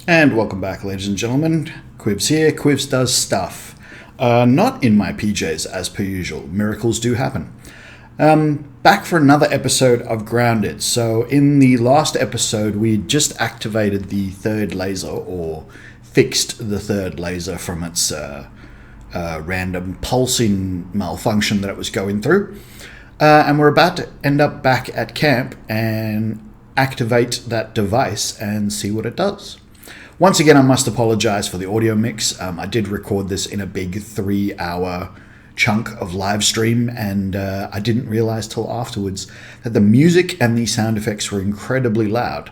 And welcome back, ladies and gentlemen. Quivs here. Quivs does stuff. Not in my PJs, as per usual. Miracles do happen. Back for another episode of Grounded. So in the last episode, we just activated the third laser, or fixed the third laser from its random pulsing malfunction that it was going through. And we're about to end up back at camp and activate that device and see what it does. Once again, I must apologize for the audio mix. I did record this in a big 3-hour chunk of live stream, and I didn't realize till afterwards that the music and the sound effects were incredibly loud.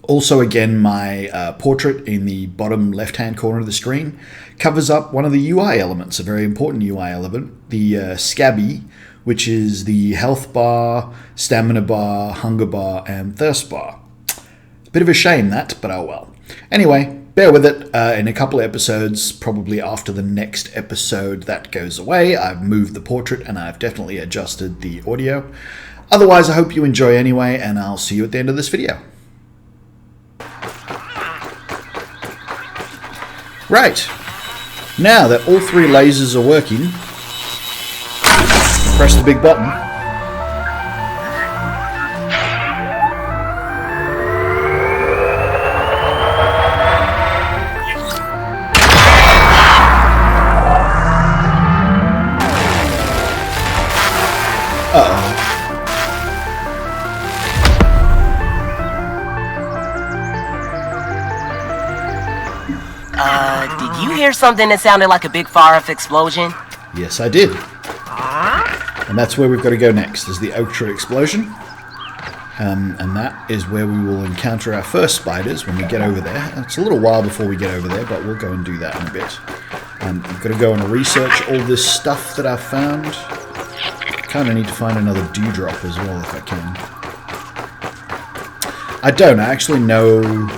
Also, again, my portrait in the bottom left-hand corner of the screen covers up one of the UI elements, a very important UI element, the Scabby, which is the health bar, stamina bar, hunger bar, and thirst bar. Bit of a shame that, but oh well. Anyway, bear with it. In a couple of episodes, probably after the next episode that goes away, I've moved the portrait and I've definitely adjusted the audio. Otherwise, I hope you enjoy anyway, and I'll see you at the end of this video. Right. Now that all three lasers are working, press the big button. Did you hear something that sounded like a big fire-off explosion? Yes, I did. And that's where we've got to go next, is the oak tree explosion. And that is where we will encounter our first spiders when we get over there. It's a little while before we get over there, but we'll go and do that in a bit. I've got to go and research all this stuff that I've found. Kind of need to find another dewdrop as well if I can. I actually know.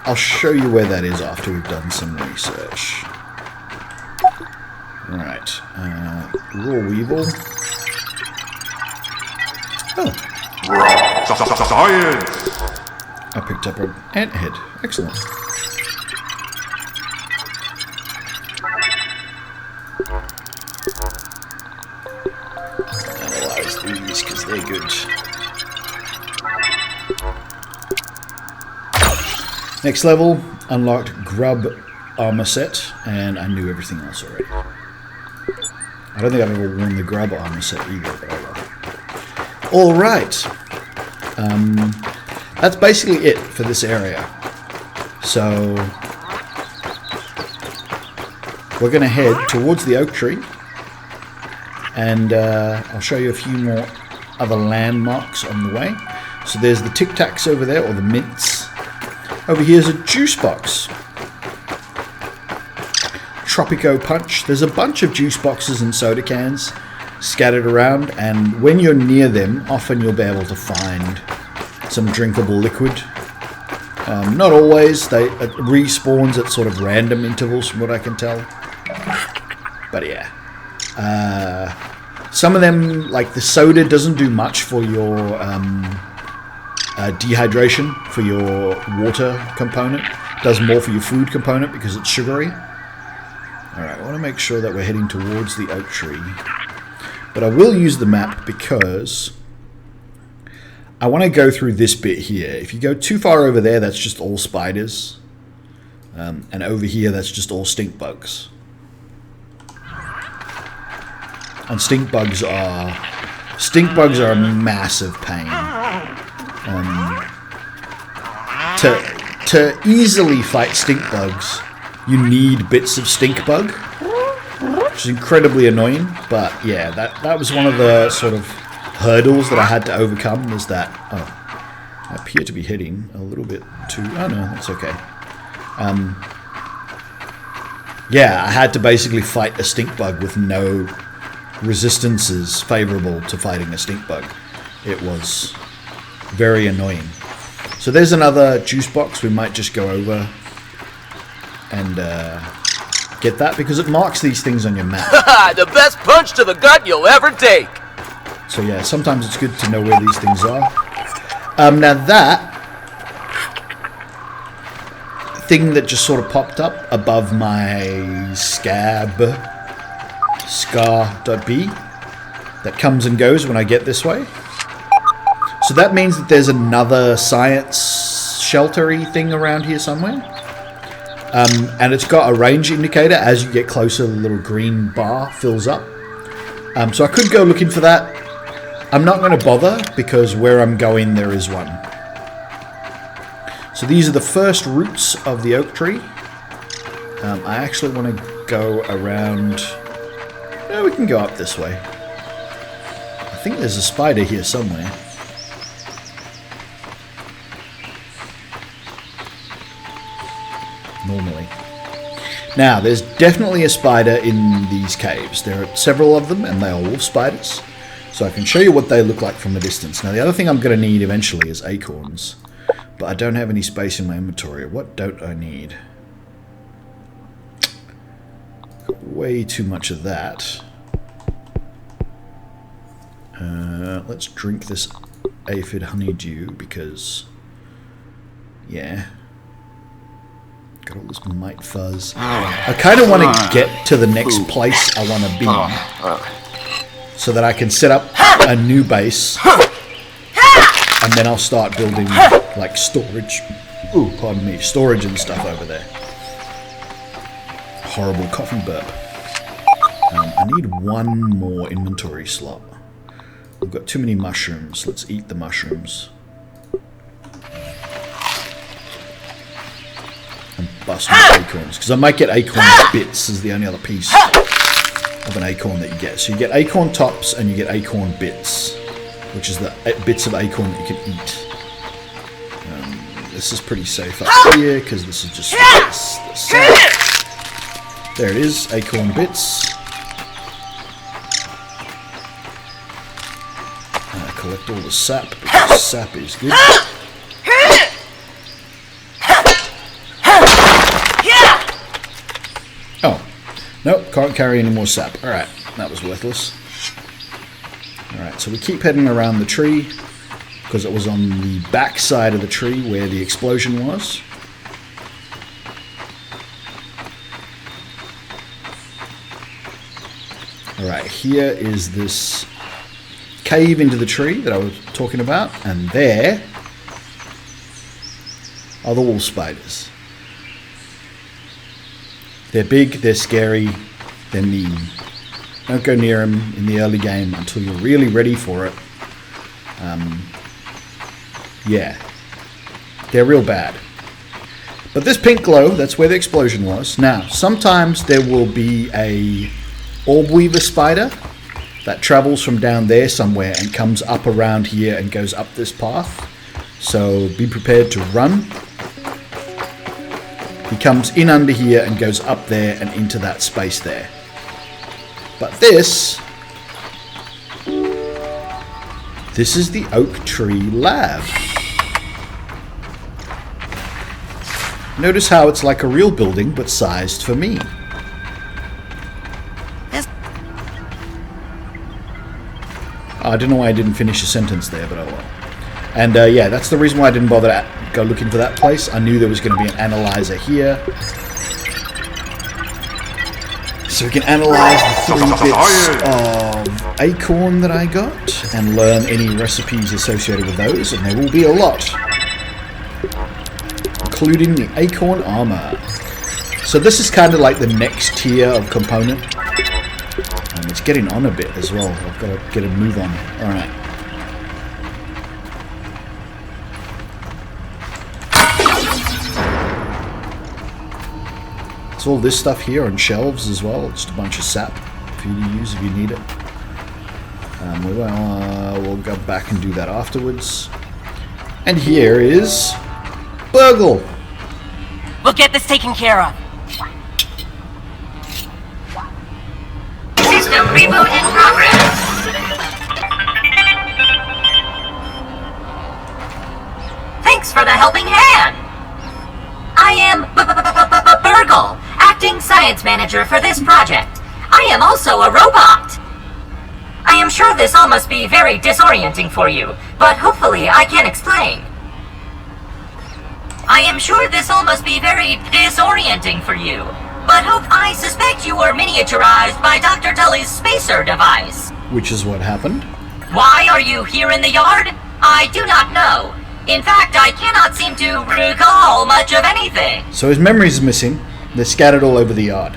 I'll show you where that is after we've done some research. Right. Raw weevil. Oh. Science! I picked up an ant head. Excellent. Analyze these because they're good. Next level, unlocked grub armor set, and I knew everything else already. I don't think I've ever worn the grub armor set either, but I will. Alright. That's basically it for this area. So, we're going to head towards the oak tree, and I'll show you a few more other landmarks on the way. So there's the Tic Tacs over there, or the mints. Over here's a juice box. Tropico Punch. There's a bunch of juice boxes and soda cans scattered around, and when you're near them, often you'll be able to find some drinkable liquid. Not always. It respawns at sort of random intervals from what I can tell. But yeah. Some of them, like the soda, doesn't do much for your dehydration, for your water component. Does more for your food component because it's sugary. Alright, I want to make sure that we're heading towards the oak tree. But I will use the map because I want to go through this bit here. If you go too far over there, that's just all spiders. And over here, that's just all stink bugs. And stink bugs are a massive pain. To easily fight stink bugs, you need bits of stink bug, which is incredibly annoying. But yeah, that was one of the sort of hurdles that I had to overcome. Was that I appear to be hitting a little bit too. Oh no, that's okay. Yeah, I had to basically fight a stink bug with no resistances favorable to fighting a stink bug. It was very annoying. So there's another juice box. We might just go over and get that because it marks these things on your map. The best punch to the gut you'll ever take. So yeah, sometimes it's good to know where these things are. Now that thing that just sort of popped up above my scar.b that comes and goes when I get this way. So that means that there's another science sheltery thing around here somewhere. And it's got a range indicator. As you get closer, the little green bar fills up. So I could go looking for that. I'm not going to bother because where I'm going there is one. So these are the first roots of the oak tree. I actually want to go around... we can go up this way. I think there's a spider here somewhere. Normally. Now, there's definitely a spider in these caves. There are several of them, and they are wolf spiders. So I can show you what they look like from a distance. Now, the other thing I'm going to need eventually is acorns. But I don't have any space in my inventory. What don't I need? Way too much of that. Let's drink this aphid honeydew because... yeah. Got all this mite fuzz. I kind of want to get to the next place I want to be. So that I can set up a new base. And then I'll start building, like, storage. Ooh, pardon me. Storage and stuff over there. Horrible coffee burp. I need one more inventory slot. We've got too many mushrooms. Let's eat the mushrooms. And bust my acorns. Because I might get acorn bits as the only other piece of an acorn that you get. So you get acorn tops and you get acorn bits. Which is the bits of acorn that you can eat. This is pretty safe up here because this is just the sap. There it is, acorn bits. Collect all the sap because sap is good. Oh, nope, can't carry any more sap. Alright, that was worthless. Alright, so we keep heading around the tree because it was on the back side of the tree where the explosion was. Alright, here is this cave into the tree that I was talking about, and there are the wolf spiders. They're big, they're scary, they're mean. Don't go near them in the early game until you're really ready for it. Yeah, they're real bad. But this pink glow, that's where the explosion was. Now, sometimes there will be a orb weaver spider that travels from down there somewhere and comes up around here and goes up this path. So be prepared to run. He comes in under here and goes up there and into that space there. But this is the Oak Tree Lab. Notice how it's like a real building but sized for me. I don't know why I didn't finish a sentence there, but oh well. And yeah, that's the reason why I didn't bother to go looking for that place. I knew there was going to be an analyzer here. So we can analyze the 3 bits of acorn that I got and learn any recipes associated with those, and there will be a lot. Including the acorn armor. So this is kind of like the next tier of component. It's getting on a bit as well. I've got to get a move on. Alright. It's all this stuff here on shelves as well. Just a bunch of sap for you to use if you need it. We'll go back and do that afterwards. And here is Burgle. We'll get this taken care of. System reboot in progress. Thanks for the helping hand. I am Burgle, acting science manager for this project. I am also a robot. I am sure this all must be very disorienting for you, but hopefully I can explain. I am sure this all must be very disorienting for you, but I suspect you were miniaturized by Dr. Tully's spacer device. Which is what happened. Why are you here in the yard? I do not know. In fact, I cannot seem to recall much of anything. So his memories are missing. They're scattered all over the yard.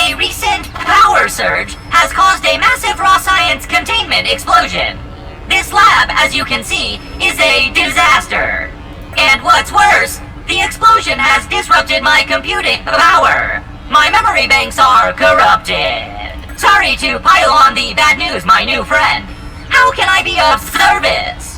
A recent power surge has caused a massive raw science containment explosion. This lab, as you can see, is a disaster. And what's worse, the explosion has disrupted my computing power. My memory banks are corrupted. Sorry to pile on the bad news, my new friend. How can I be of service?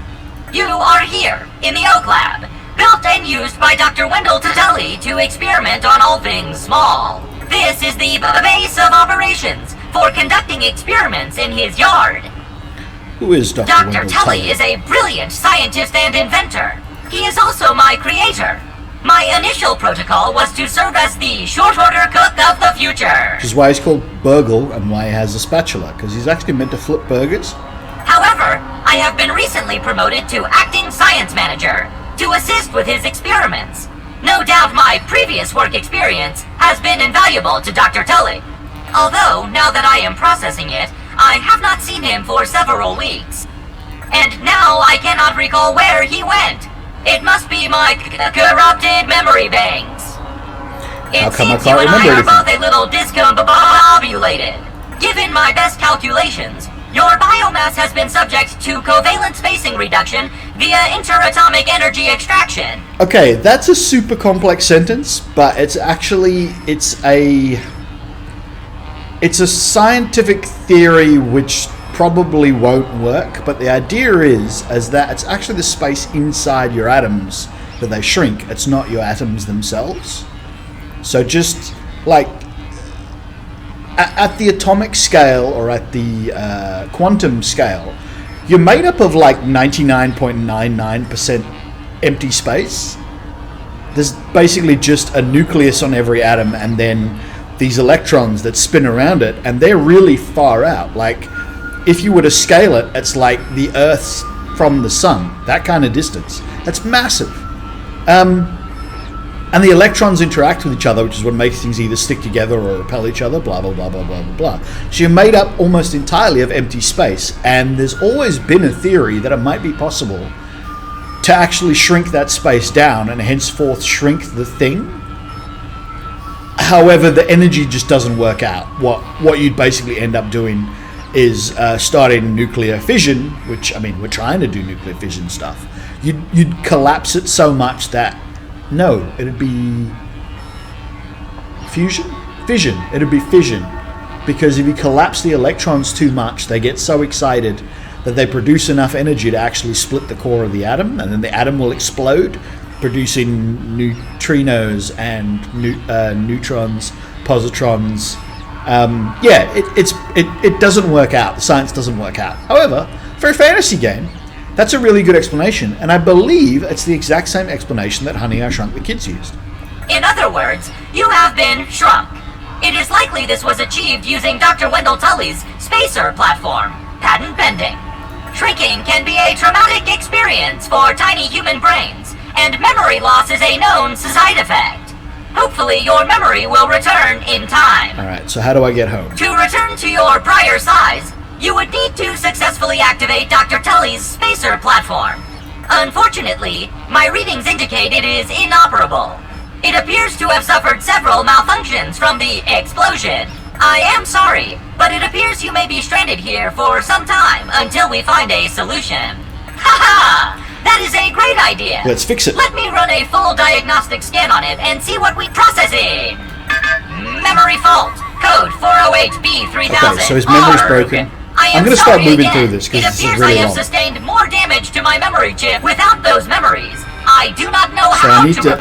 You are here, in the Oak Lab, built and used by Dr. Wendell Tully to experiment on all things small. This is the base of operations for conducting experiments in his yard. Who is Dr. Dr. Wendell Tully is a brilliant scientist and inventor. He is also my creator. My initial protocol was to serve as the short-order cook of the future. Which is why he's called Burgle and why he has a spatula, because he's actually meant to flip burgers. However, I have been recently promoted to acting science manager to assist with his experiments. No doubt my previous work experience has been invaluable to Dr. Tully. Although, now that I am processing it, I have not seen him for several weeks. And now I cannot recall where he went. It must be my corrupted memory banks. How It come I seems you can't and I remember are both a little discombobulated. Given my best calculations, your biomass has been subject to covalent spacing reduction via interatomic energy extraction. Okay, that's a super complex sentence, but it's a scientific theory which probably won't work, but the idea is that it's actually the space inside your atoms that they shrink. It's not your atoms themselves. So just like at the atomic scale or at the quantum scale, you're made up of like 99.99% empty space. There's basically just a nucleus on every atom and then these electrons that spin around it, and they're really far out. Like, if you were to scale it, it's like the Earth's from the sun, that kind of distance. That's massive. And the electrons interact with each other, which is what makes things either stick together or repel each other, blah, blah, blah, blah, blah, blah, blah. So you're made up almost entirely of empty space, and there's always been a theory that it might be possible to actually shrink that space down and henceforth shrink the thing. However, the energy just doesn't work out. What you'd basically end up doing is starting nuclear fission, which, I mean, we're trying to do nuclear fission stuff. You'd collapse it so much that, no, it'd be fusion? Fission. It'd be fission. Because if you collapse the electrons too much, they get so excited that they produce enough energy to actually split the core of the atom, and then the atom will explode, producing neutrinos and neutrons, positrons. It doesn't work out. The science doesn't work out. However, for a fantasy game, that's a really good explanation, and I believe it's the exact same explanation that Honey, I Shrunk the Kids used. In other words, you have been shrunk. It is likely this was achieved using Dr. Wendell Tully's spacer platform, patent pending. Shrinking can be a traumatic experience for tiny human brains, and memory loss is a known side effect. Hopefully your memory will return in time. Alright, so how do I get home? To return to your prior size, you would need to successfully activate Dr. Tully's spacer platform. Unfortunately, my readings indicate it is inoperable. It appears to have suffered several malfunctions from the explosion. I am sorry, but it appears you may be stranded here for some time until we find a solution. Haha! That is a great idea! Let's fix it. Let me run a full diagnostic scan on it and see what we processing. Memory fault. Code 408B3000. Okay, so his memory's broken. I'm going to start moving through this because this is really long. It appears I have sustained more damage to my memory chip without those memories. I do not know how I need to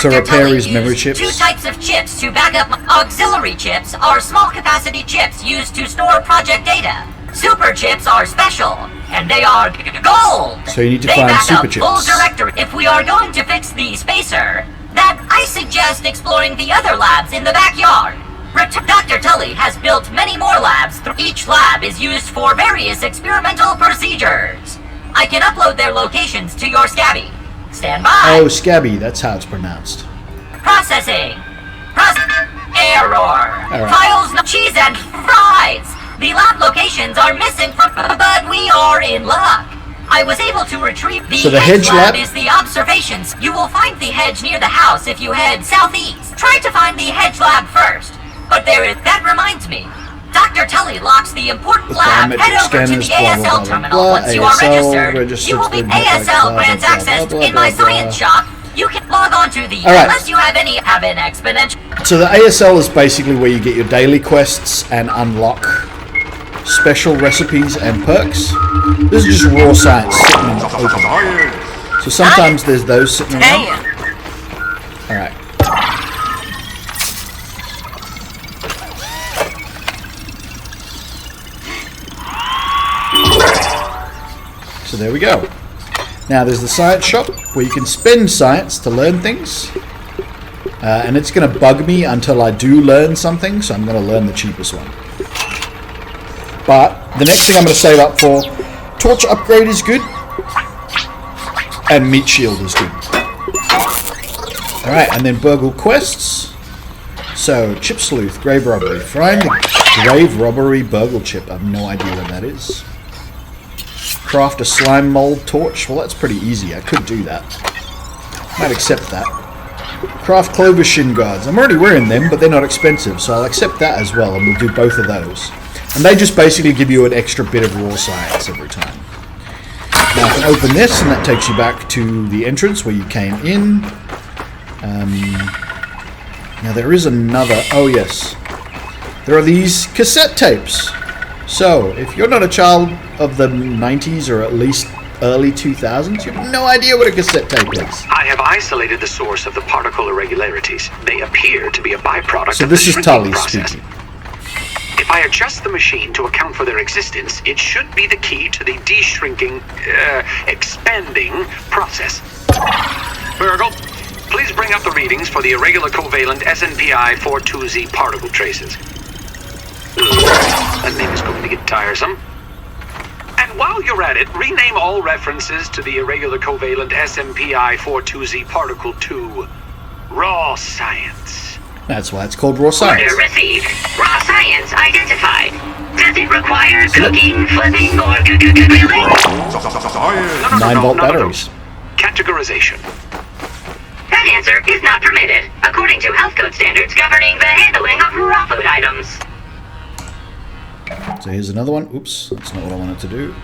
repair his memory chips. Two types of chips to back up. Auxiliary chips are small capacity chips used to store project data. Super chips are special, and they are gold. So you need to find super chips. Full directory. If we are going to fix the spacer, that I suggest exploring the other labs in the backyard. Dr. Tully has built many more labs. Each lab is used for various experimental procedures. I can upload their locations to your Scabby. Stand by. Oh, Scabby, that's how it's pronounced. Processing. Error. Alright. Files, no cheese and fries. The lab locations are missing but we are in luck. I was able to retrieve the hedge lab is the observations. You will find the hedge near the house if you head southeast. Try to find the hedge lab first. But that reminds me. Dr. Tully locks the important lab. Head over to the ASL terminal. Once you are registered, you will be ASL grants access in my science shop. You can log on to the unless you have an exponential. So the ASL is basically where you get your daily quests and unlock special recipes and perks. This is just raw science sitting in open. So sometimes there's those sitting around. Alright. So there we go. Now there's the science shop where you can spend science to learn things. And it's going to bug me until I do learn something, so I'm going to learn the cheapest one. But the next thing I'm going to save up for, torch upgrade is good, and meat shield is good. Alright, and then burgle quests. So, chip sleuth, grave robbery. Find the grave robbery burgle chip. I have no idea what that is. Craft a slime mold torch. Well, that's pretty easy. I could do that. Might accept that. Craft clover shin guards. I'm already wearing them, but they're not expensive, so I'll accept that as well, and we'll do both of those. And they just basically give you an extra bit of raw science every time. Now I can open this, and that takes you back to the entrance where you came in. Now there is another... Oh yes. There are these cassette tapes. So, if you're not a child of the 90s or at least early 2000s, you have no idea what a cassette tape is. I have isolated the source of the particle irregularities. They appear to be a byproduct so of the this is shrinking Tully process. speaking. If I adjust the machine to account for their existence, it should be the key to the de-shrinking, expanding process. Burgle, please bring up the readings for the irregular covalent SNPI 42Z particle traces. That name is going to get tiresome. And while you're at it, rename all references to the irregular covalent SMPI 42Z particle to raw science. That's why it's called raw science. Order received. Raw science identified. Does it require cooking, flipping, or grilling? No. 9-volt batteries. Categorization. That answer is not permitted, according to health code standards governing the handling of raw food items. So here's another one. Oops, that's not what I wanted to do.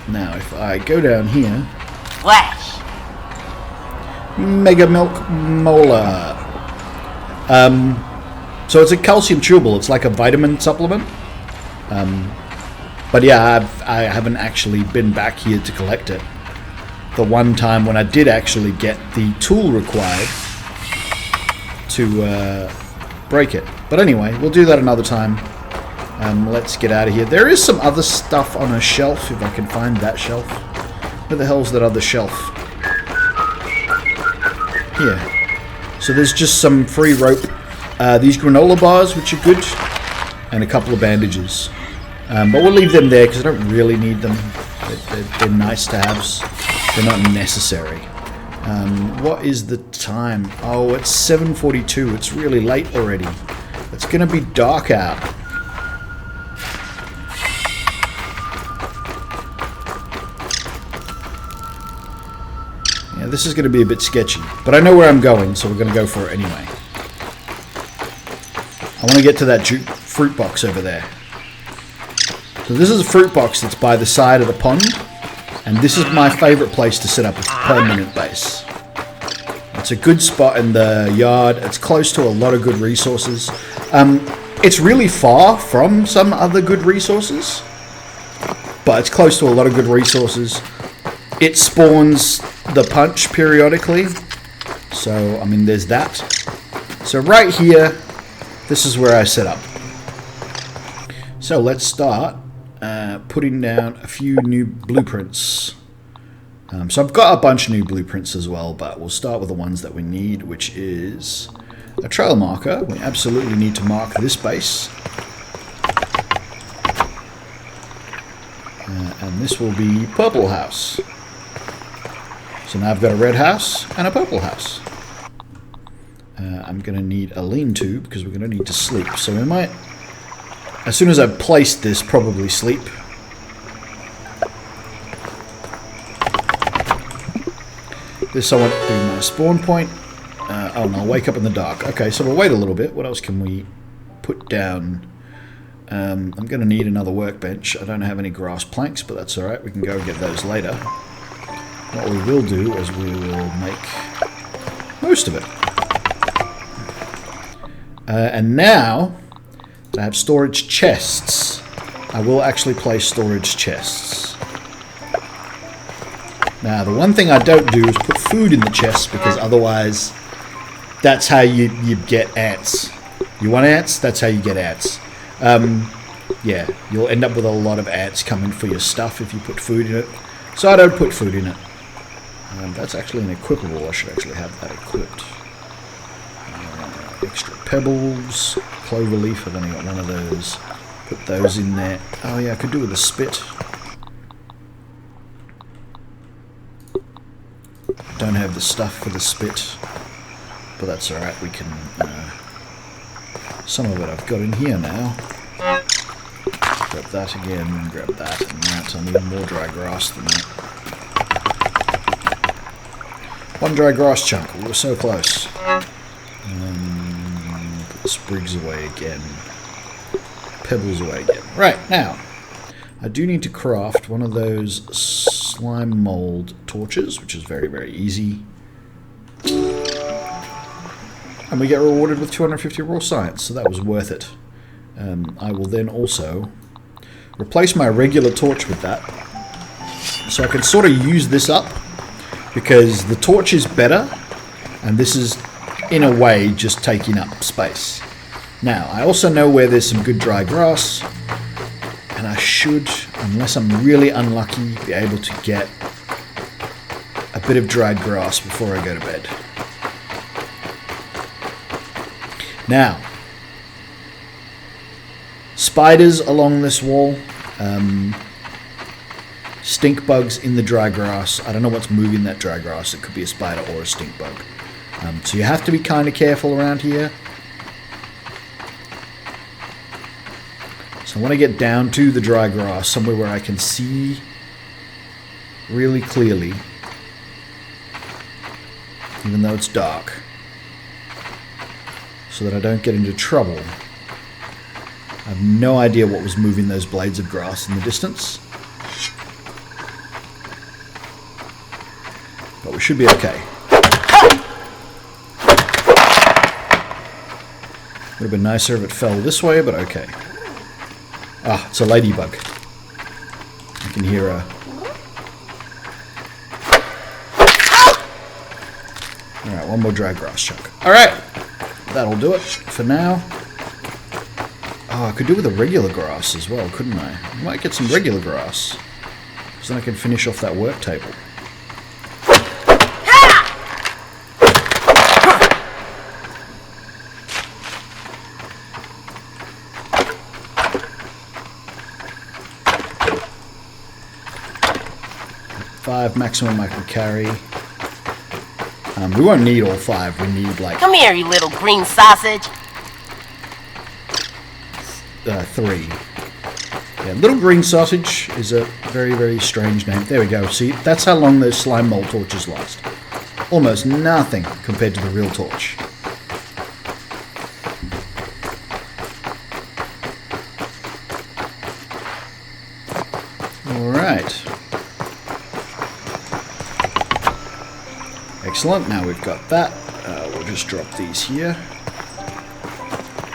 Now, if I go down here... Flash. Mega Milk Molar. So it's a calcium chewable. It's like a vitamin supplement. But yeah, I haven't actually been back here to collect it. The one time when I did actually get the tool required to break it. But anyway, we'll do that another time. Let's get out of here. There is some other stuff on a shelf, if I can find that shelf. Where the hell's that other shelf? Here. So there's just some free rope. These granola bars, which are good. And a couple of bandages. But we'll leave them there because I don't really need them. They're nice to haves. They're not necessary. What is the time? Oh, it's 7:42. It's really late already. It's going to be dark out. Yeah, this is going to be a bit sketchy. But I know where I'm going, so we're going to go for it anyway. I want to get to that fruit box over there. So this is a fruit box that's by the side of the pond. And this is my favorite place to set up a permanent base. It's a good spot in the yard. It's close to a lot of good resources. It's really far from some other good resources. But it's close to a lot of good resources. It spawns the punch periodically. So, I mean, there's that. So right here, this is where I set up. So let's start putting down a few new blueprints. So I've got a bunch of new blueprints as well, but we'll start with the ones that we need, which is a trail marker. We absolutely need to mark this base. And this will be Purple House. So now I've got a red house and a purple house. I'm going to need a lean-to because we're going to need to sleep. So we might, as soon as I've placed this, probably sleep. This I want to be my spawn point. Oh, and I'll wake up in the dark. Okay, so we'll wait a little bit. What else can we put down? I'm going to need another workbench. I don't have any grass planks, but that's alright. We can go get those later. What we will do is we will make most of it. And now that I have storage chests, I will actually place storage chests. Now, the one thing I don't do is put food in the chests, because otherwise that's how you get ants. You want ants? That's how you get ants. Yeah, you'll end up with a lot of ants coming for your stuff if you put food in it. So I don't put food in it. That's actually an equipable. I should actually have that equipped. Extra pebbles, clover leaf. I've only got one of those. Put those in there. Oh yeah, I could do with a spit. Don't have the stuff for the spit, but that's alright. We can. Some of it I've got in here now. Grab that again. Grab that and that. I need more dry grass than that. One dry grass chunk. We were so close. Put the sprigs away again. Pebbles away again. Right, now. I do need to craft one of those slime mold torches, which is very, very easy. And we get rewarded with 250 raw science, so that was worth it. I will then also replace my regular torch with that. So I can sort of use this up, because the torch is better, and this is, in a way, just taking up space. Now, I also know where there's some good dry grass, and I should, unless I'm really unlucky, be able to get a bit of dried grass before I go to bed. Now, spiders along this wall, stink bugs in the dry grass. I don't know what's moving that dry grass. It could be a spider or a stink bug. So you have to be kind of careful around here. So I want to get down to the dry grass, somewhere where I can see really clearly, even though it's dark, so that I don't get into trouble. I have no idea what was moving those blades of grass in the distance, but we should be okay. Would have been nicer if it fell this way, but okay. Ah, it's a ladybug. I can hear a... Alright, one more dry grass chunk. Alright, that'll do it for now. Oh, I could do with a regular grass as well, couldn't I? I might get some regular grass, so then I can finish off that work table. 5 maximum I can carry. We won't need all 5. We need like... Come here, you little green sausage. 3. Yeah, little green sausage is a very, very strange name. There we go. See, that's how long those slime mold torches last. Almost nothing compared to the real torch. Alright. Excellent, now we've got that. We'll just drop these here.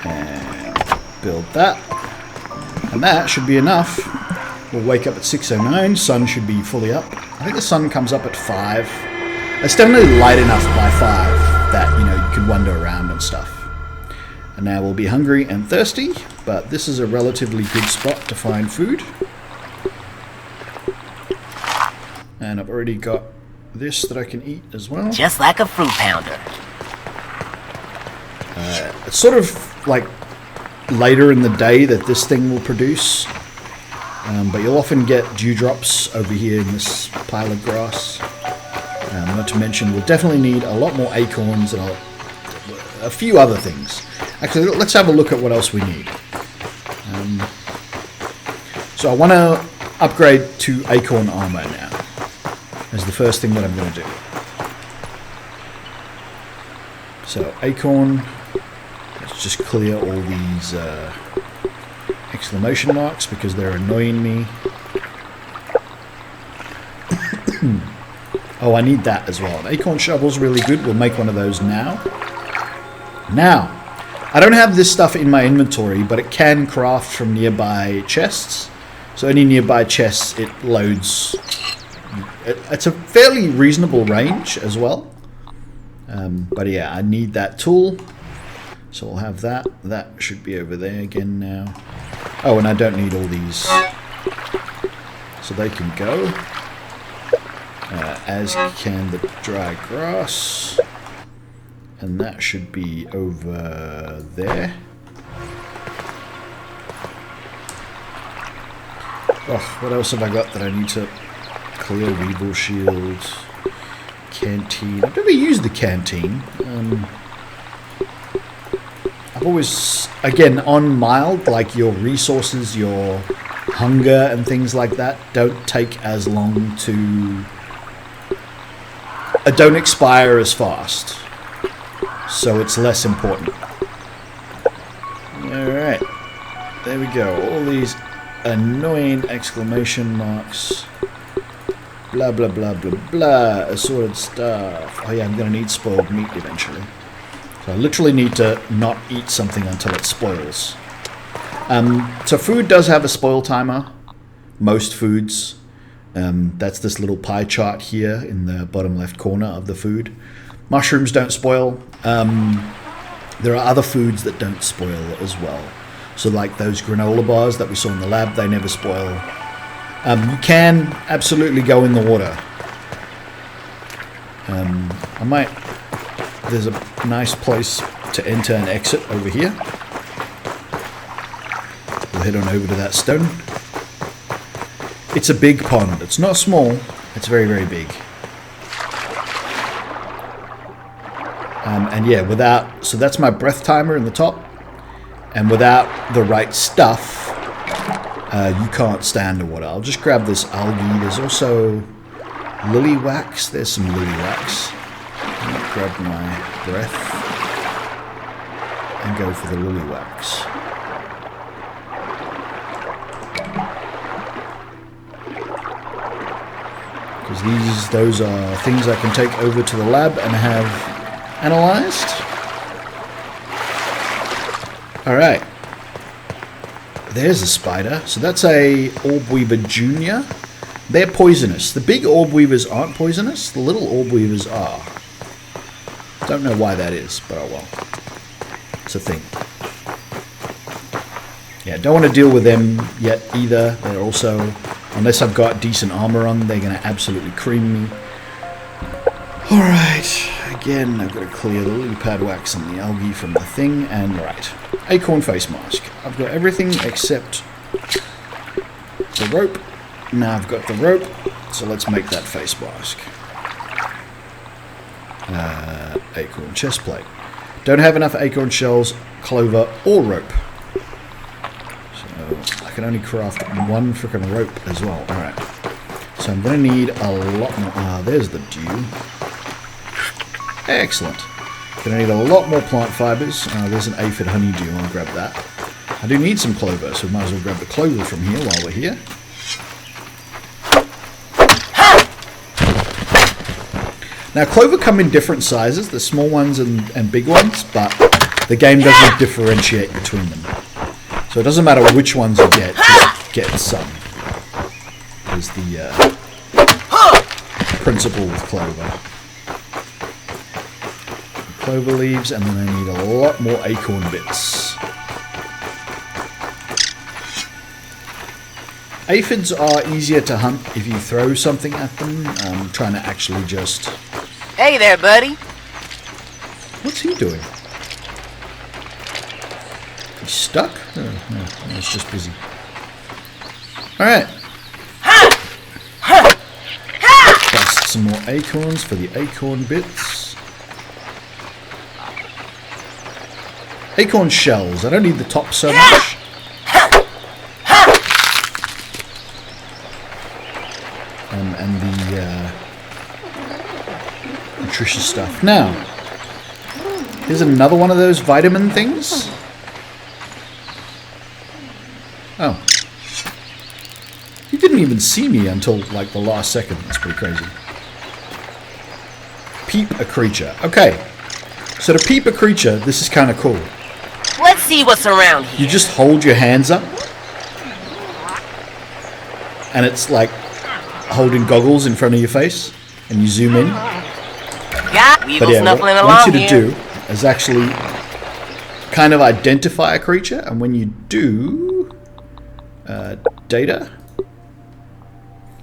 And build that. And that should be enough. We'll wake up at 6:09. Sun should be fully up. I think the sun comes up at 5. It's definitely light enough by 5 that, you know, you can wander around and stuff. And now we'll be hungry and thirsty, but this is a relatively good spot to find food. And I've already got this that I can eat as well. Just like a fruit pounder. It's sort of like later in the day that this thing will produce, but you'll often get dewdrops over here in this pile of grass. Not to mention, we'll definitely need a lot more acorns and a few other things. Actually, let's have a look at what else we need. So I want to upgrade to acorn armor now. As the first thing that I'm going to do. So acorn. Let's just clear all these exclamation marks because they're annoying me. Oh, I need that as well. An acorn shovel's really good. We'll make one of those now. Now, I don't have this stuff in my inventory, but it can craft from nearby chests. So any nearby chests, it loads. It's a fairly reasonable range as well. But yeah, I need that tool. So we'll have that. That should be over there again now. Oh, and I don't need all these. So they can go. As can the dry grass. And that should be over there. Oh, what else have I got that I need to clear? Weevil shield. Canteen. I've never used the canteen. I've always, again, on mild, like your resources, your hunger and things like that don't take as long to... don't expire as fast. So it's less important. Alright. There we go. All these annoying exclamation marks. Blah, blah, blah, blah, blah. Assorted stuff. Oh yeah, I'm going to need spoiled meat eventually. So I literally need to not eat something until it spoils. So food does have a spoil timer. Most foods. That's this little pie chart here in the bottom left corner of the food. Mushrooms don't spoil. There are other foods that don't spoil as well. So like those granola bars that we saw in the lab, they never spoil. You can absolutely go in the water. I might... There's a nice place to enter and exit over here. We'll head on over to that stone. It's a big pond. It's not small. It's very, very big. And yeah, without... So that's my breath timer in the top. And without the right stuff, you can't stand the water. I'll just grab this algae. There's also lily wax. There's some lily wax. I'll grab my breath and go for the lily wax. Because those are things I can take over to the lab and have analyzed. Alright. There's a spider. So that's a orb weaver junior. They're poisonous. The big orb weavers aren't poisonous. The little orb weavers are. Don't know why that is, but oh well. It's a thing. Yeah, don't want to deal with them yet either. They're also, unless I've got decent armor on, they're going to absolutely cream me. Alright. Again, I've got to clear the lily pad wax and the algae from the thing. And right. Acorn face mask. I've got everything except the rope. Now I've got the rope, so let's make that face mask. Acorn chest plate. Don't have enough acorn shells, clover, or rope. So I can only craft one freaking rope as well. Alright. So I'm going to need a lot more. Ah, there's the dew. Excellent. Going to need a lot more plant fibers. There's an aphid honeydew. I'll grab that. I do need some clover, so we might as well grab the clover from here while we're here. Now, clover come in different sizes, the small ones and big ones, but the game doesn't differentiate between them. So it doesn't matter which ones you get, just get some. Is the principle with clover. Clover leaves, and then I need a lot more acorn bits. Aphids are easier to hunt if you throw something at them. I'm trying to actually just... Hey there, buddy. What's he doing? He's stuck? No, he's just busy. Alright. Bust some more acorns for the acorn bits. Acorn shells. I don't need the top so much. And the nutritious stuff. Now, here's another one of those vitamin things. Oh. He didn't even see me until like the last second. That's pretty crazy. Peep a creature. Okay. So to peep a creature, this is kind of cool. Let's see what's around here. You just hold your hands up. And it's like holding goggles in front of your face. And you zoom in. Yeah, But yeah, what I want you to do is actually kind of identify a creature. And when you do, data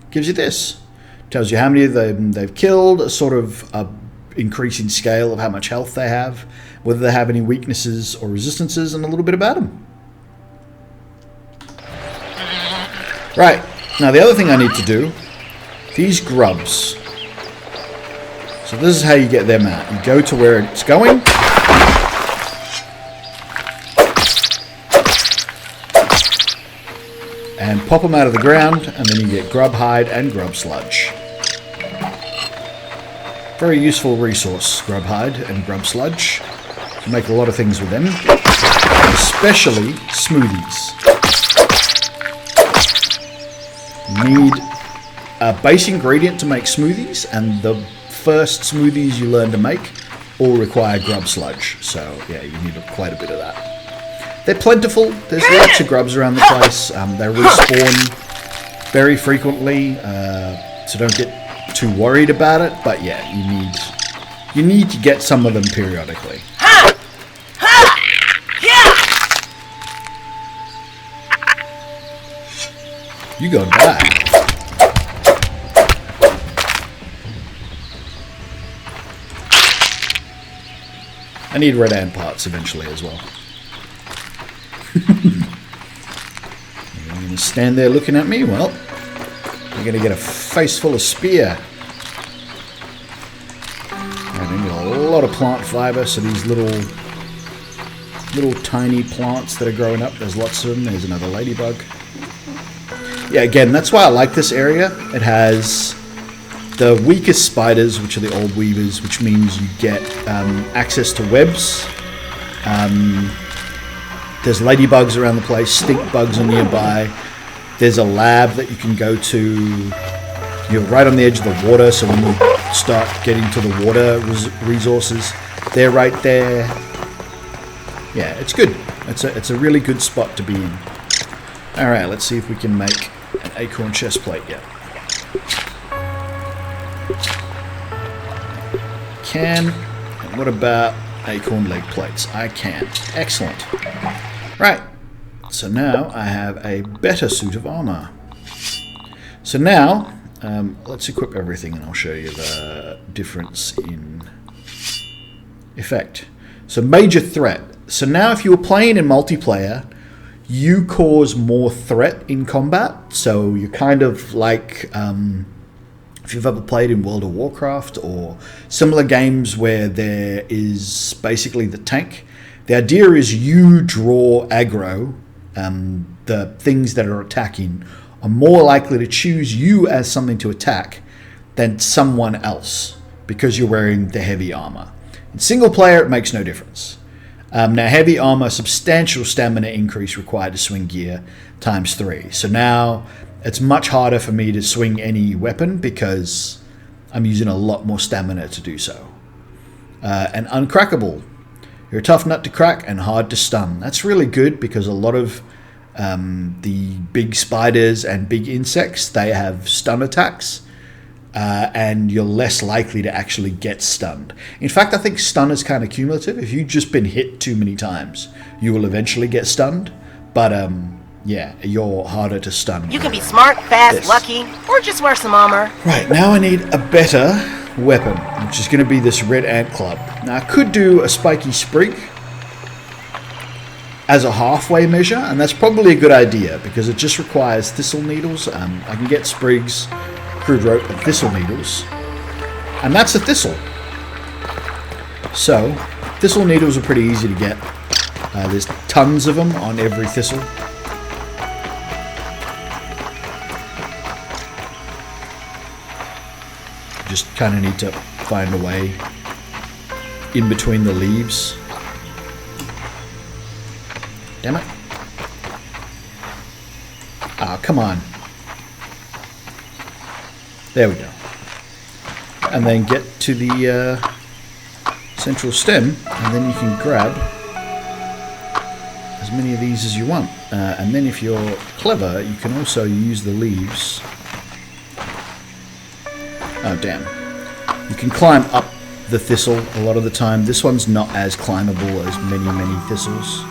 gives you this. Tells you how many of them they've killed, a sort of increasing scale of how much health they have, whether they have any weaknesses or resistances, and a little bit about them. Right, now the other thing I need to do, these grubs. So this is how you get them out. You go to where it's going. And pop them out of the ground, and then you get grub hide and grub sludge. Very useful resource, grub hide and grub sludge. You can make a lot of things with them, especially smoothies. You need a base ingredient to make smoothies, and the first smoothies you learn to make all require grub sludge. So yeah, you need quite a bit of that. They're plentiful. There's lots of grubs around the place. They respawn very frequently, so don't get too worried about it. But yeah, you need to get some of them periodically. You go die. I need red ant parts eventually as well. You're going to stand there looking at me? Well, you're going to get a face full of spear. I need a lot of plant fiber, so these little tiny plants that are growing up, there's lots of them. There's another ladybug. Yeah, again, that's why I like this area. It has the weakest spiders, which are the old weavers, which means you get access to webs. There's ladybugs around the place, stink bugs are nearby. There's a lab that you can go to. You're right on the edge of the water, so when you start getting to the water resources, they're right there. Yeah, it's good. It's a really good spot to be in. Alright, let's see if we can make an acorn chest plate yet. Can. And what about acorn leg plates? I can. Excellent. Right, so now I have a better suit of armor. So now, let's equip everything and I'll show you the difference in effect. So major threat. So now if you were playing in multiplayer, you cause more threat in combat. So you're kind of like, if you've ever played in World of Warcraft or similar games where there is basically the tank. The idea is you draw aggro. The things that are attacking are more likely to choose you as something to attack than someone else because you're wearing the heavy armor. In single player, it makes no difference. Now, heavy armor, substantial stamina increase required to swing gear ×3. So now it's much harder for me to swing any weapon because I'm using a lot more stamina to do so. And uncrackable. You're a tough nut to crack and hard to stun. That's really good because a lot of the big spiders and big insects, they have stun attacks. And you're less likely to actually get stunned. In fact, I think stun is kind of cumulative. If you've just been hit too many times, you will eventually get stunned. But yeah, you're harder to stun. You can be smart, fast, lucky, or just wear some armor. Right, now I need a better weapon, which is going to be this red ant club. Now, I could do a spiky sprig as a halfway measure, and that's probably a good idea because it just requires thistle needles. I can get sprigs, crude rope, and thistle needles. And that's a thistle. So, thistle needles are pretty easy to get. There's tons of them on every thistle. Just kind of need to find a way in between the leaves. Damn it. Ah, come on. There we go. And then get to the central stem, and then you can grab as many of these as you want. And then if you're clever, you can also use the leaves. Oh, damn. You can climb up the thistle a lot of the time. This one's not as climbable as many thistles.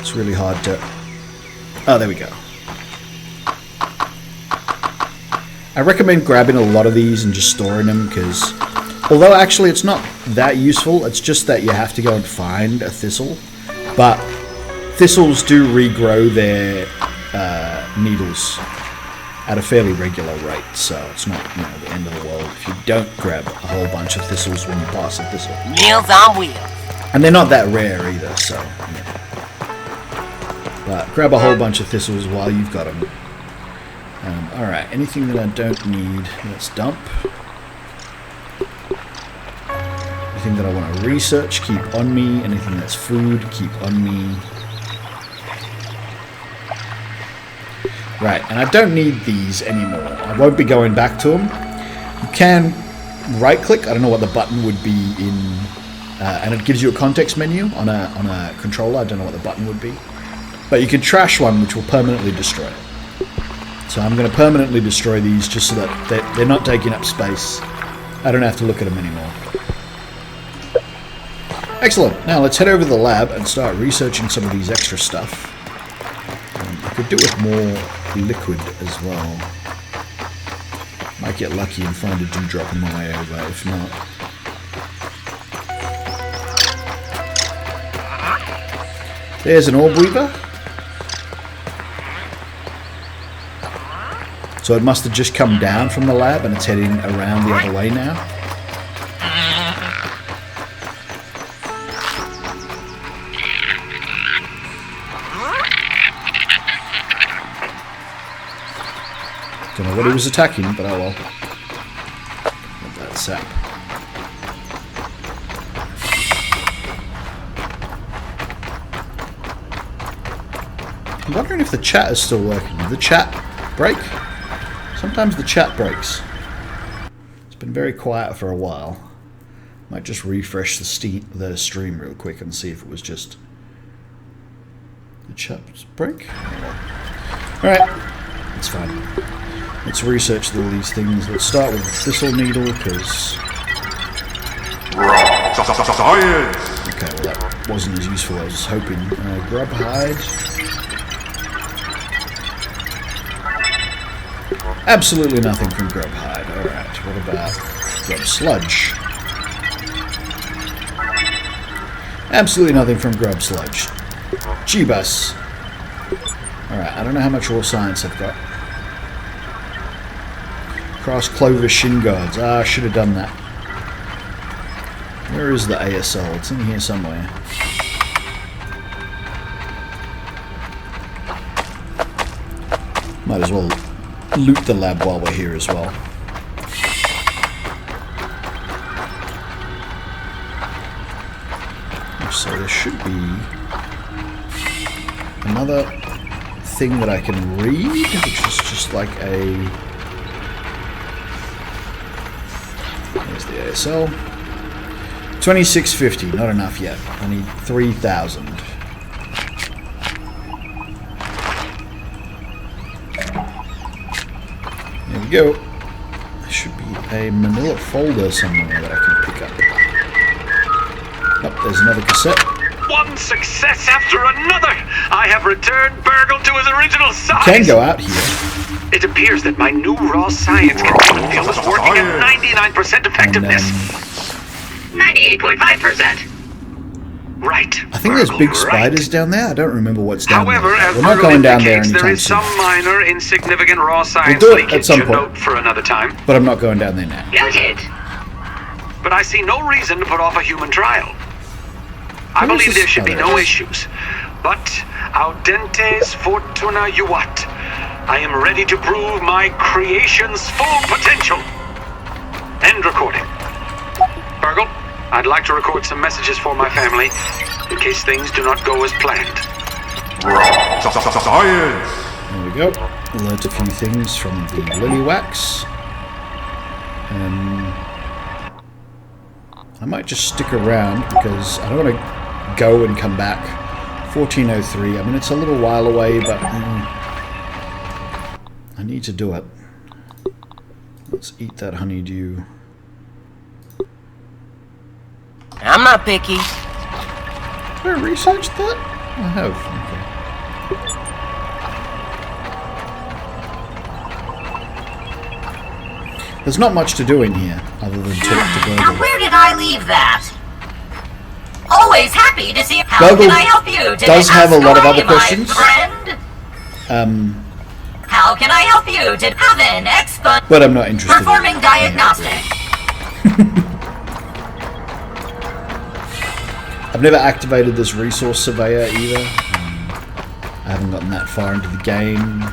It's really hard to... Oh, there we go. I recommend grabbing a lot of these and just storing them, because although actually it's not that useful, it's just that you have to go and find a thistle. But thistles do regrow their needles at a fairly regular rate, so it's not, you know, the end of the world if you don't grab a whole bunch of thistles when you pass a thistle. Meals on wheels. And they're not that rare either, so yeah. But grab a whole bunch of thistles while you've got them. Alright, anything that I don't need, let's dump. Anything that I want to research, keep on me. Anything that's food, keep on me. Right, and I don't need these anymore. I won't be going back to them. You can right-click. I don't know what the button would be in... and it gives you a context menu on a controller. I don't know what the button would be. But you can trash one, which will permanently destroy it. So I'm going to permanently destroy these just so that they're not taking up space. I don't have to look at them anymore. Excellent. Now let's head over to the lab and start researching some of these extra stuff. I could do with more liquid as well. Might get lucky and find a dewdrop on my way over, if not. There's an orb weaver. So it must have just come down from the lab and it's heading around the other way now. Don't know what he was attacking, but oh well. Not that sap. I'm wondering if the chat is still working. Did the chat break? Sometimes the chat breaks. It's been very quiet for a while. Might just refresh the stream real quick and see if it was just the chat break. Alright, it's fine. Let's research all these things. Let's start with the thistle needle, because... Okay, well that wasn't as useful as I was hoping. Grub hide. Absolutely nothing from grub hide. Alright, what about grub sludge? Absolutely nothing from grub sludge. Jeebus. Alright, I don't know how much raw science I've got. Cross clover shin guards. Ah, I should have done that. Where is the ASL? It's in here somewhere. Might as well loot the lab while we're here as well. So there should be another thing that I can read, which is just like a... There's the ASL. 2650, not enough yet. I need 3,000. There we go. There should be a manila folder somewhere that I can pick up. Oh, there's another cassette. One success after another! I have returned Burgle to his original size! You can go out here. It appears that my new raw science containment pill is working at 99% effectiveness. 98.5%. Right. I think there's big spiders down there. I don't remember what's down However, there. as We're not going down there anytime there is soon. some minor, insignificant raw science We'll do it leakage at some to point. note for another time. But I'm not going down there now. Noted. but I see no reason to put off a human trial. I believe there should be no issues. But audentes fortuna juvat. I am ready to prove my creation's full potential. End recording. Virgil, I'd like to record some messages for my family in case things do not go as planned. Science! There we go. Learned a few things from the lily wax. I might just stick around because I don't want to go and come back. 1403. I mean, it's a little while away, but I need to do it. Let's eat that honeydew. I'm not picky. Have I researched that? I have. Okay. There's not much to do in here other than talk to Now, Gurgle. where did I leave that? Always happy to see. How Gurgle can I help you today? does have a lot of other my questions. Friend? How can I help you to have an expert But I'm not interested. performing diagnostic? I've never activated this resource surveyor either. I haven't gotten that far into the game.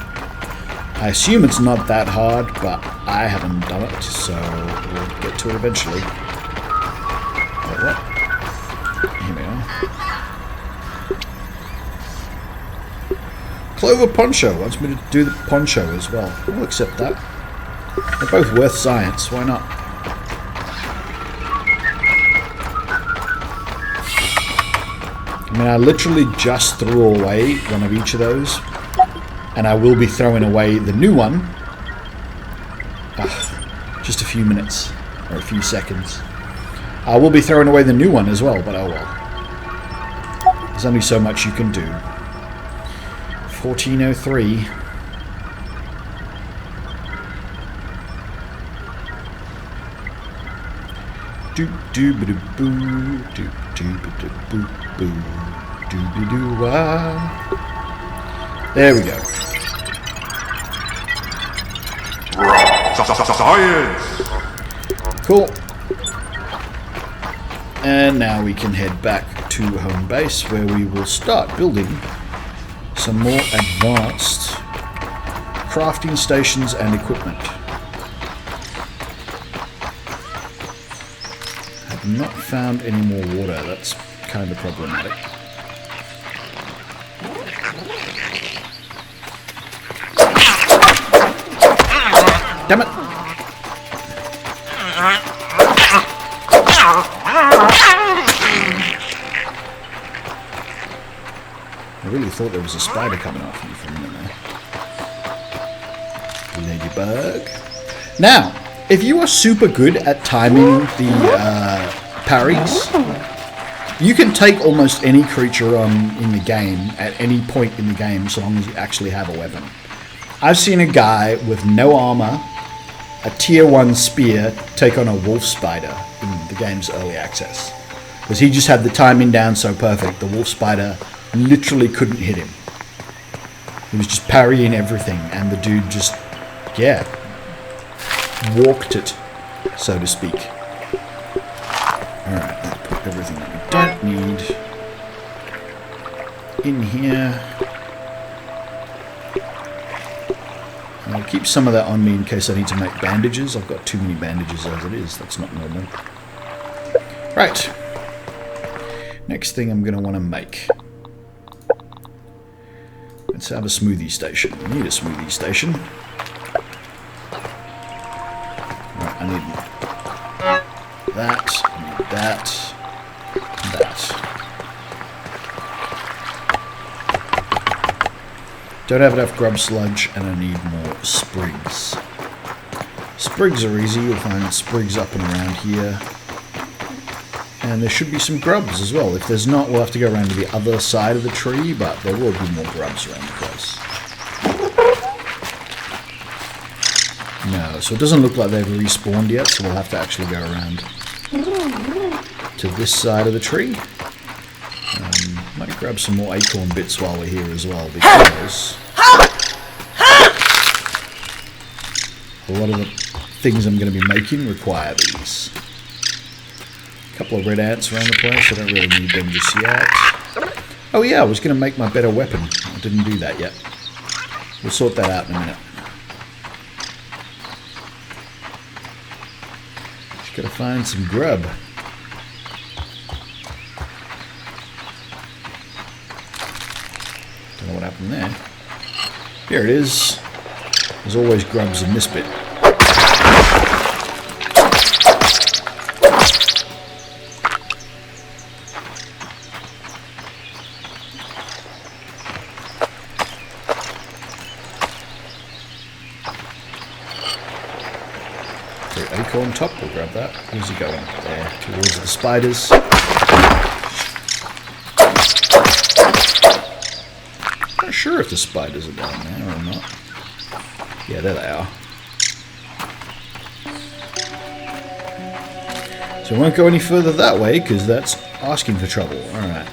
I assume it's not that hard, but I haven't done it, so we'll get to it eventually. Wait, what? Here we are. Clover Poncho wants me to do the poncho as well. I'll accept that. They're both worth science, why not? I mean, I literally just threw away one of each of those, and I will be throwing away the new one. Just a few minutes, or a few seconds. I will be throwing away the new one as well, but oh well. There's only so much you can do. 1403. Do do ba do boo, do do ba do boo boo, do do do wah. There we go. Science! Cool. And now we can head back to home base where we will start building some more advanced crafting stations and equipment. I've not found any more water. That's kind of problematic. Damn it! I really thought there was a spider coming after me for a minute there. Ladybug. Now, if you are super good at timing the parries, you can take almost any creature on in the game at any point in the game, so long as you actually have a weapon. I've seen a guy with no armor, a tier 1 spear, take on a wolf spider in the game's early access. Because he just had the timing down so perfect, the wolf spider literally couldn't hit him. He was just parrying everything, and the dude just, yeah, walked it, so to speak. Alright, let's put everything that we don't need in here. I'll keep some of that on me in case I need to make bandages. I've got too many bandages as it is. That's not normal. Right. Next thing I'm going to want to make. Let's have a smoothie station. We need a smoothie station. Right, I need that, I need that, that. Don't have enough grub sludge, and I need more sprigs. Sprigs are easy. You'll find sprigs up and around here. And there should be some grubs as well. If there's not, we'll have to go around to the other side of the tree, but there will be more grubs around the place. No, so it doesn't look like they've respawned yet, so we'll have to actually go around to this side of the tree. Might grab some more acorn bits while we're here as well, because a lot of the things I'm going to be making require these. A couple of red ants around the place. I don't really need them just yet. Oh yeah, I was going to make my better weapon. I didn't do that yet. We'll sort that out in a minute. Just got to find some grub. Don't know what happened there. Here it is. There's always grubs in this bit. Acorn top, we'll grab that. Where's he going? There, towards the spiders. Not sure if the spiders are down there or not. Yeah, there they are. So I won't go any further that way because that's asking for trouble. Alright.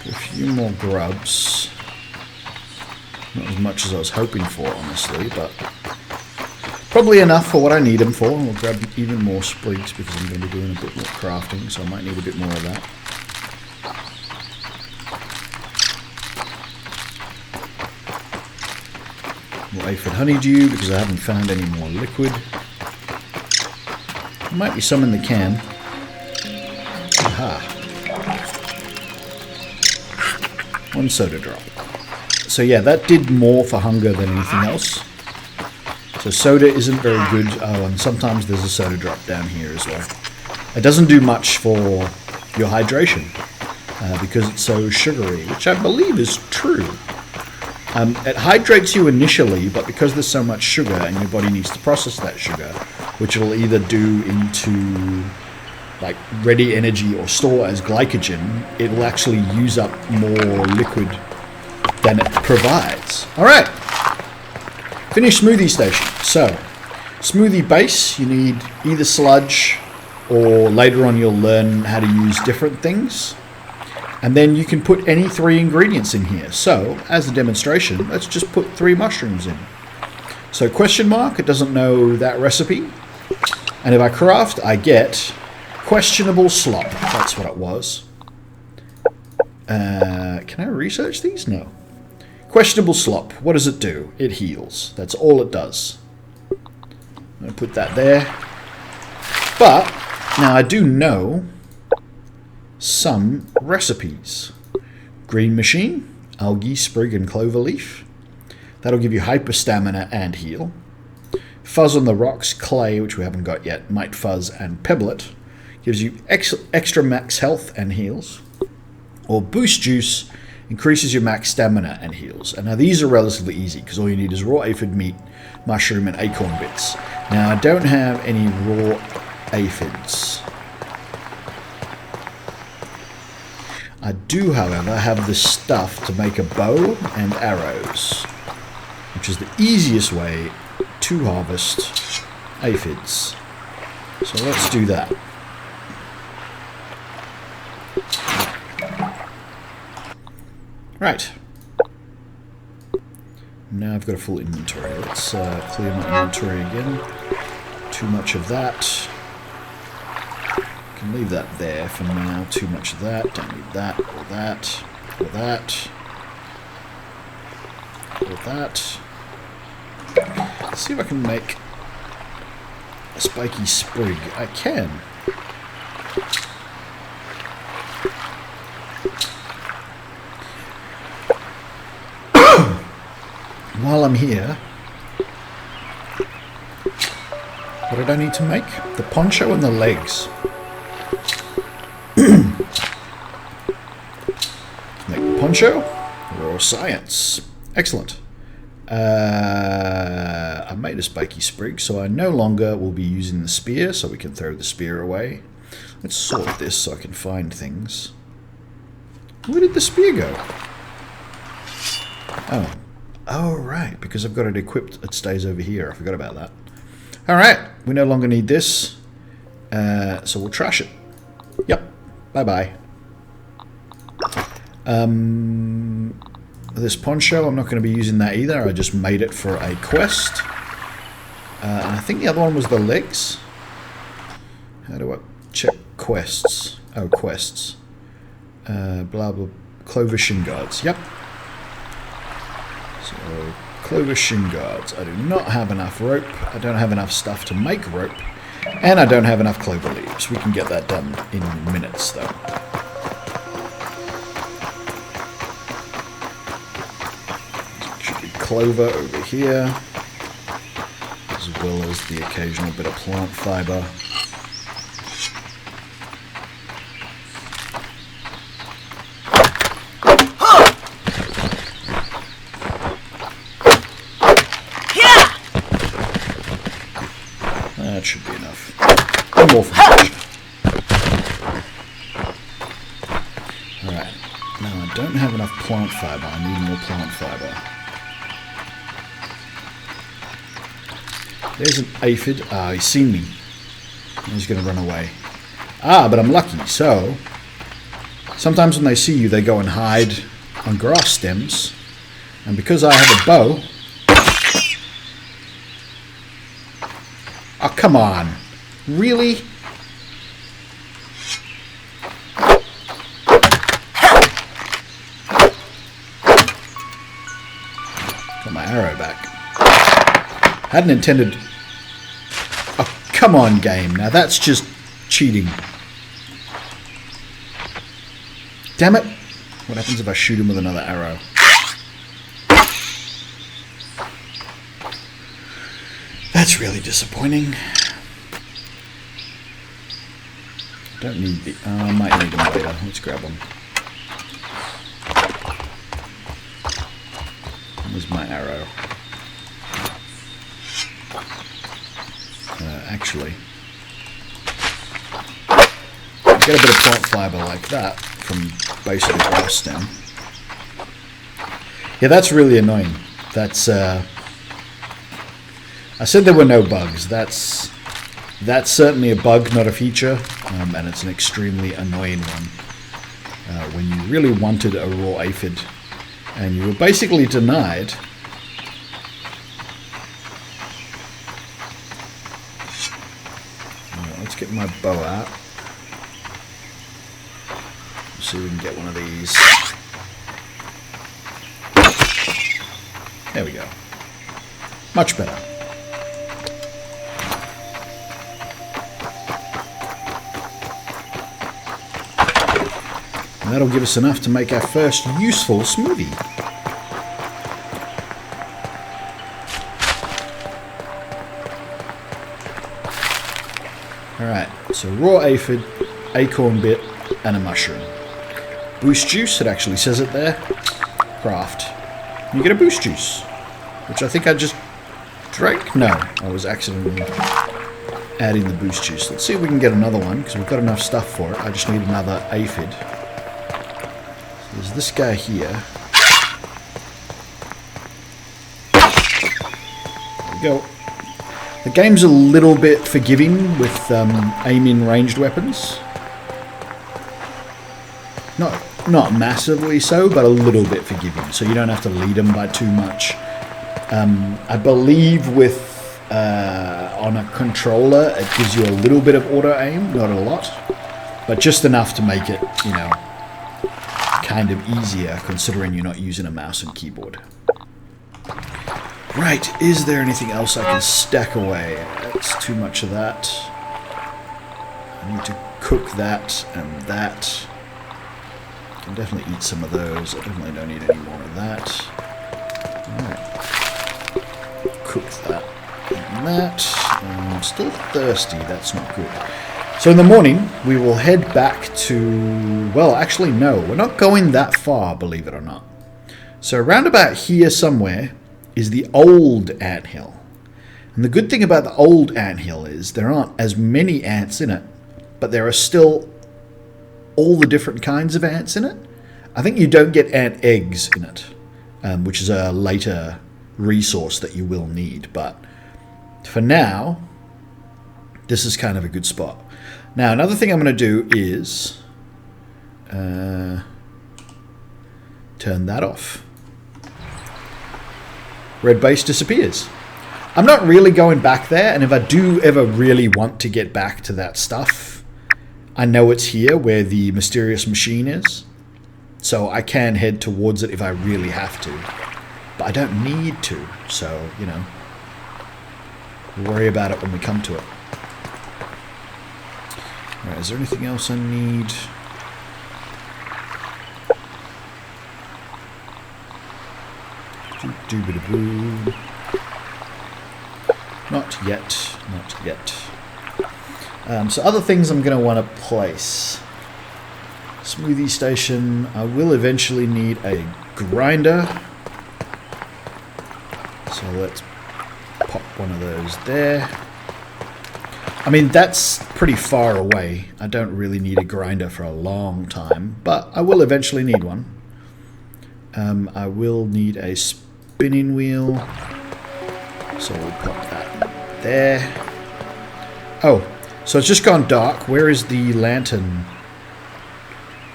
A few more grubs. Not as much as I was hoping for, honestly, but probably enough for what I need them for. And we'll grab even more sprigs because I'm going to be doing a bit more crafting, so I might need a bit more of that. More aphid honeydew because I haven't found any more liquid. There might be some in the can. Aha. One soda drop. So yeah, that did more for hunger than anything else. So soda isn't very good. Oh, and sometimes there's a soda drop down here as well. It doesn't do much for your hydration because it's so sugary, which I believe is true. It hydrates you initially, but because there's so much sugar and your body needs to process that sugar, which it'll either do into like ready energy or store as glycogen, it will actually use up more liquid than it provides. All right. Finished smoothie station. So, smoothie base, you need either sludge or later on you'll learn how to use different things. And then you can put any 3 ingredients in here. So, as a demonstration, let's just put 3 mushrooms in. So, question mark, it doesn't know that recipe. And if I craft, I get questionable slop. That's what it was. Can I research these? No. Questionable slop. What does it do? It heals. That's all it does. I'm going to put that there. But, now I do know some recipes. Green machine, algae, sprig, and clover leaf. That'll give you hyper stamina and heal. Fuzz on the rocks, clay, which we haven't got yet, mite fuzz, and pebblet. Gives you extra max health and heals. Or boost juice, increases your max stamina and heals. And now these are relatively easy because all you need is raw aphid meat, mushroom, and acorn bits. Now I don't have any raw aphids. I do, however, have the stuff to make a bow and arrows, which is the easiest way to harvest aphids. So let's do that. Right. Now I've got a full inventory. Let's clear my inventory again. Too much of that. Can leave that there for now. Too much of that. Don't need that. Or that. Or that. Or that. Let's see if I can make a spiky sprig. I can. While I'm here, what did I need to make? The poncho and the legs. Make the poncho. Raw science. Excellent. I made a spiky sprig, so I no longer will be using the spear, so we can throw the spear away. Let's sort this so I can find things. Where did the spear go? Oh. Oh, right, because I've got it equipped, it stays over here. I forgot about that. Alright, we no longer need this, so we'll trash it. Yep, bye-bye. This poncho, I'm not going to be using that either. I just made it for a quest. And I think the other one was the legs. How do I check quests? Oh, quests. Blah, blah. Clover Shin Guards. Yep. So, Clover Shin Guards. I do not have enough rope. I don't have enough stuff to make rope. And I don't have enough clover leaves. We can get that done in minutes, though. Should be clover over here, as well as the occasional bit of plant fiber. That should be enough. One more for the Alright. Now I don't have enough plant fiber. I need more plant fiber. There's an aphid. Ah, he's seen me. He's going to run away. Ah, but I'm lucky. So, sometimes when they see you, they go and hide on grass stems. And because I have a bow... Oh, come on. Really? Got my arrow back. Hadn't intended... Oh, come on, game. Now that's just cheating. Damn it. What happens if I shoot him with another arrow? That's really disappointing. Don't need the... I might need them later. Let's grab them. There's my arrow. Actually, get a bit of plant fiber like that from basically grass stem. Yeah, that's really annoying. That's... I said there were no bugs. That's certainly a bug, not a feature, and it's an extremely annoying one. When you really wanted a raw aphid, and you were basically denied. Let's get my bow out. See if we can get one of these. There we go. Much better. And that'll give us enough to make our first useful smoothie. Alright, so raw aphid, acorn bit, and a mushroom. Boost juice, it actually says it there. Craft. You get a boost juice, which I think I just drank. No, I was accidentally adding the boost juice. Let's see if we can get another one, because we've got enough stuff for it. I just need another aphid. There's this guy here. There we go. The game's a little bit forgiving with aiming ranged weapons. Not massively so, but a little bit forgiving. So you don't have to lead them by too much. I believe with on a controller, it gives you a little bit of auto aim, not a lot, but just enough to make it, you know, kind of easier considering you're not using a mouse and keyboard. Right, is there anything else I can stack away? That's too much of that. I need to cook that and that. I can definitely eat some of those. I definitely don't need any more of that. Alright. Cook that and that. I'm still thirsty, that's not good. So in the morning, we will head back to... Well, actually, no. We're not going that far, believe it or not. So around about here somewhere is the old anthill. And the good thing about the old anthill is there aren't as many ants in it, but there are still all the different kinds of ants in it. I think you don't get ant eggs in it, which is a later resource that you will need. But for now, this is kind of a good spot. Now, another thing I'm going to do is turn that off. Red base disappears. I'm not really going back there, and if I do ever really want to get back to that stuff, I know it's here where the mysterious machine is, so I can head towards it if I really have to. But I don't need to, so, you know, we'll worry about it when we come to it. Alright, is there anything else I need? Doobity-boo. Not yet, not yet. So other things I'm going to want to place. Smoothie station. I will eventually need a grinder. So let's pop one of those there. I mean, that's pretty far away. I don't really need a grinder for a long time, but I will eventually need one. I will need a spinning wheel. So we'll pop that there. Oh, so it's just gone dark. Where is the lantern?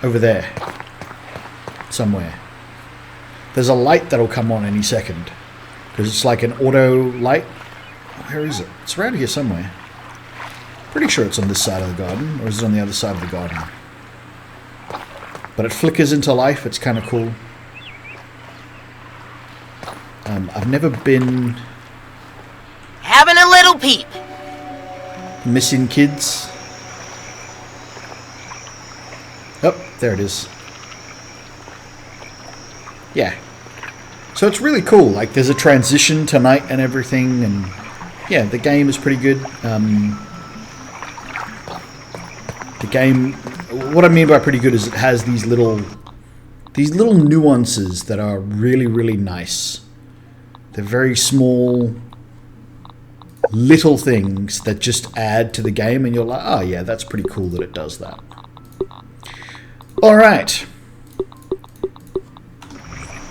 Over there. Somewhere. There's a light that'll come on any second. Because it's like an auto light. Where is it? It's around here somewhere. Pretty sure it's on this side of the garden. Or is it on the other side of the garden? But it flickers into life. It's kind of cool. I've never been... Having a little peep. Missing kids. Oh, there it is. Yeah. So it's really cool. Like, there's a transition to night and everything, and yeah, the game is pretty good. The game, what I mean by pretty good is it has these little nuances that are really, really nice. They're very small, little things that just add to the game, and you're like, oh yeah, that's pretty cool that it does that. All right.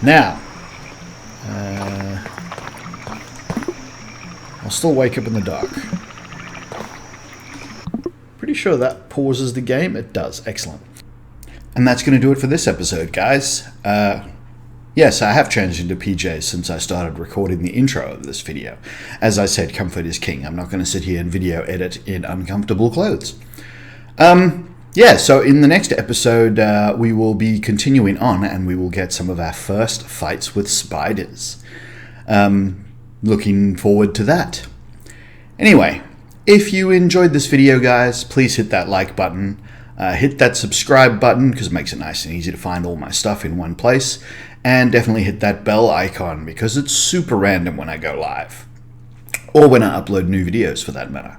Now, I'll still wake up in the dark. Pretty sure that pauses the game. It does. Excellent. And that's going to do it for this episode, guys. Yes, I have changed into PJs since I started recording the intro of this video. As I said, comfort is king. I'm not going to sit here and video edit in uncomfortable clothes. Yeah, so in the next episode, we will be continuing on, and we will get some of our first fights with spiders. Looking forward to that. Anyway, if you enjoyed this video, guys, please hit that like button. Hit that subscribe button, because it makes it nice and easy to find all my stuff in one place. And definitely hit that bell icon, because it's super random when I go live. Or when I upload new videos, for that matter.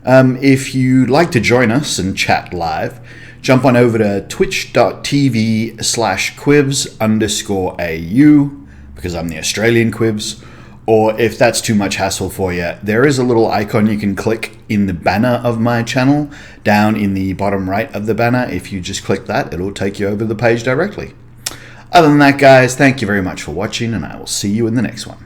If you'd like to join us and chat live, jump on over to twitch.tv/quivs_au, because I'm the Australian Quivs. Or if that's too much hassle for you, there is a little icon you can click in the banner of my channel, down in the bottom right of the banner. If you just click that, it'll take you over the page directly. Other than that, guys, thank you very much for watching, and I will see you in the next one.